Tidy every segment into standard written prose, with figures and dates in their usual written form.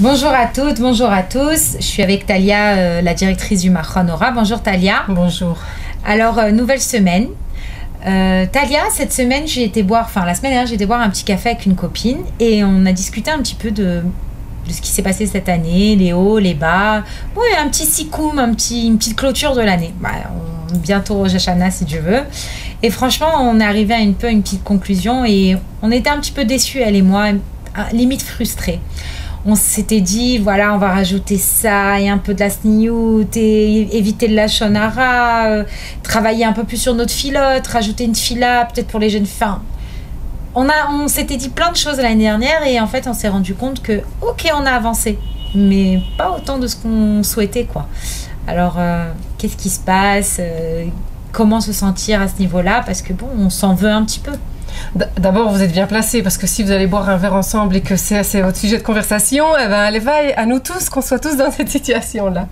Bonjour à toutes, bonjour à tous. Je suis avec Talia, la directrice du Machon Ora. Bonjour Talia. Bonjour. Alors, nouvelle semaine. Talia, cette semaine, la semaine dernière, j'ai été boire un petit café avec une copine et on a discuté un petit peu de ce qui s'est passé cette année, les hauts, les bas. Oui, un petit sikoum, une petite clôture de l'année. Bientôt Rosh Hashanah, si Dieu veut. Et franchement, on est arrivé à une petite conclusion et on était un petit peu déçus, elle et moi, limite frustrés. On s'était dit, voilà, on va rajouter ça et un peu de la sniout et éviter le lashon hara, travailler un peu plus sur notre filote, rajouter une fila peut-être pour les jeunes filles. On s'était dit plein de choses l'année dernière et en fait, on s'est rendu compte que, ok, on a avancé, mais pas autant de ce qu'on souhaitait, quoi. Alors, qu'est-ce qui se passe? Comment se sentir à ce niveau-là? Parce que bon, on s'en veut un petit peu. D'abord, vous êtes bien placé parce que si vous allez boire un verre ensemble et que c'est votre sujet de conversation, elle va à nous tous, qu'on soit tous dans cette situation-là.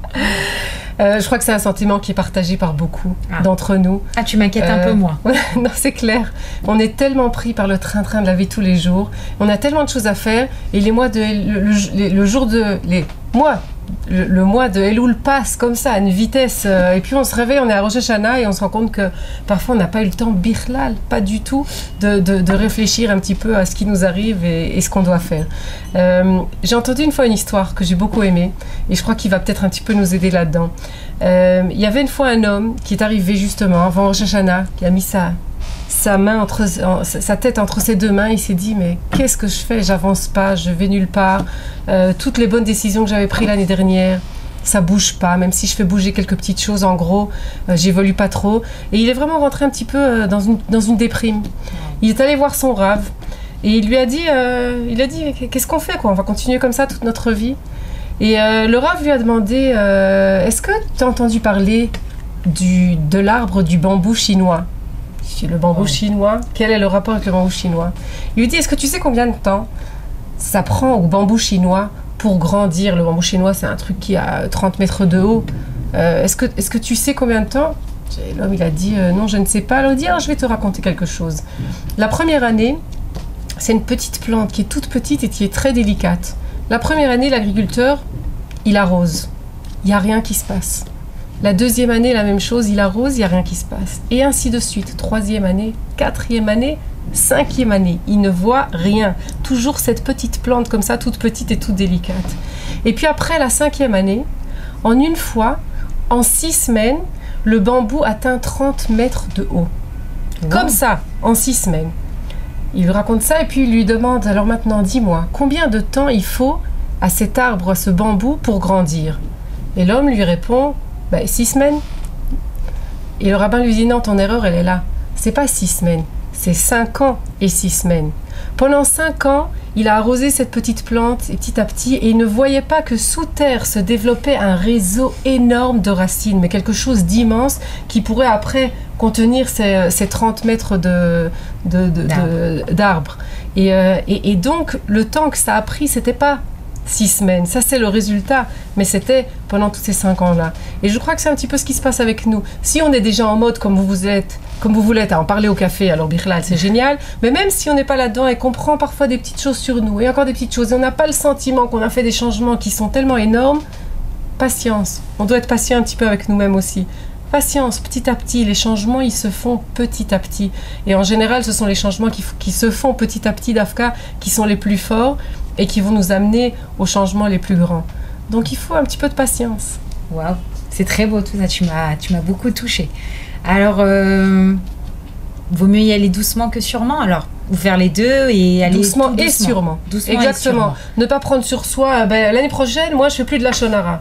Je crois que c'est un sentiment qui est partagé par beaucoup d'entre nous. Ah, tu m'inquiètes un peu, moi. Non, c'est clair. On est tellement pris par le train-train de la vie tous les jours. On a tellement de choses à faire et le mois de Elul passe comme ça à une vitesse et puis on se réveille, on est à Rosh Hashanah et on se rend compte que parfois on n'a pas eu le temps bichlal, pas du tout de réfléchir un petit peu à ce qui nous arrive et ce qu'on doit faire. J'ai entendu une fois une histoire que j'ai beaucoup aimée et je crois qu'il va peut-être un petit peu nous aider là-dedans. Il y avait une fois un homme qui est arrivé justement avant Rosh Hashanah, qui a mis sa tête entre ses deux mains. Il s'est dit, mais qu'est-ce que je fais? J'avance pas, je vais nulle part. Toutes les bonnes décisions que j'avais prises l'année dernière, ça bouge pas. Même si je fais bouger quelques petites choses, en gros, j'évolue pas trop. Et il est vraiment rentré un petit peu dans une déprime. Il est allé voir son Rav et il lui a dit, qu'est-ce qu'on fait, quoi? On va continuer comme ça toute notre vie. Et le Rav lui a demandé, est-ce que tu as entendu parler de l'arbre du bambou chinois? Le bambou chinois, quel est le rapport avec le bambou chinois? Il lui dit, est-ce que tu sais combien de temps ça prend au bambou chinois pour grandir? Le bambou chinois, c'est un truc qui a 30 mètres de haut. Est-ce que tu sais combien de temps? L'homme, il a dit, non, je ne sais pas. Alors, il dit, je vais te raconter quelque chose. La première année, c'est une petite plante qui est toute petite et qui est très délicate. La première année, l'agriculteur, il arrose. Il n'y a rien qui se passe. La deuxième année, la même chose, il arrose, il n'y a rien qui se passe. Et ainsi de suite. Troisième année, quatrième année, cinquième année. Il ne voit rien. Toujours cette petite plante comme ça, toute petite et toute délicate. Et puis après la cinquième année, en une fois, en 6 semaines, le bambou atteint 30 mètres de haut. Wow. Comme ça, en 6 semaines. Il lui raconte ça et puis il lui demande, alors maintenant, dis-moi, combien de temps il faut à cet arbre, à ce bambou, pour grandir? Et l'homme lui répond, 6 semaines. Et le rabbin lui dit, non, ton erreur, elle est là. C'est pas 6 semaines, c'est 5 ans et 6 semaines. Pendant 5 ans, il a arrosé cette petite plante et petit à petit, et il ne voyait pas que sous terre se développait un réseau énorme de racines, mais quelque chose d'immense qui pourrait après contenir ces 30 mètres d'arbres. Et donc, le temps que ça a pris, c'était pas 6 semaines, ça c'est le résultat, mais c'était pendant tous ces 5 ans-là. Et je crois que c'est un petit peu ce qui se passe avec nous. Si on est déjà en mode comme vous l'êtes, à en parler au café, alors Bichlal, c'est génial, mais même si on n'est pas là-dedans et qu'on prend parfois des petites choses sur nous, et encore des petites choses, et on n'a pas le sentiment qu'on a fait des changements qui sont tellement énormes, patience. On doit être patient un petit peu avec nous-mêmes aussi. Patience, petit à petit, les changements, ils se font petit à petit. Et en général, ce sont les changements qui se font petit à petit, Dafka, qui sont les plus forts et qui vont nous amener aux changements les plus grands. Donc, il faut un petit peu de patience. Waouh, c'est très beau tout ça, tu m'as beaucoup touchée. Alors, vaut mieux y aller doucement que sûrement, alors, ou faire les deux et aller doucement et sûrement. Doucement. Exactement. Et sûrement. Ne pas prendre sur soi, l'année prochaine, moi, je fais plus de lashon hara.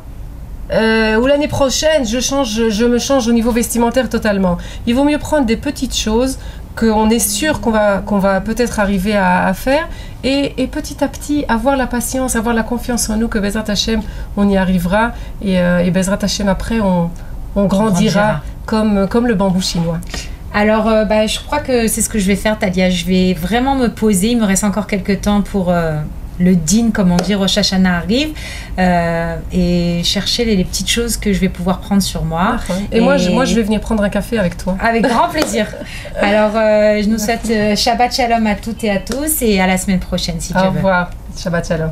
Ou l'année prochaine, je me change au niveau vestimentaire totalement. Il vaut mieux prendre des petites choses qu'on est sûr qu'on va peut-être arriver à faire et petit à petit avoir la patience, avoir la confiance en nous que Bezrat Hashem, on y arrivera et Bezrat Hashem après on grandira comme le bambou chinois. Alors, je crois que c'est ce que je vais faire, Talia. Je vais vraiment me poser. Il me reste encore quelques temps pour le din, comme on dit, Rosh Hashanah arrive, et chercher les petites choses que je vais pouvoir prendre sur moi. Et moi, je vais venir prendre un café avec toi. Avec grand plaisir. Alors, je nous souhaite Shabbat Shalom à toutes et à tous, et à la semaine prochaine, si tu veux. Au revoir. Shabbat Shalom.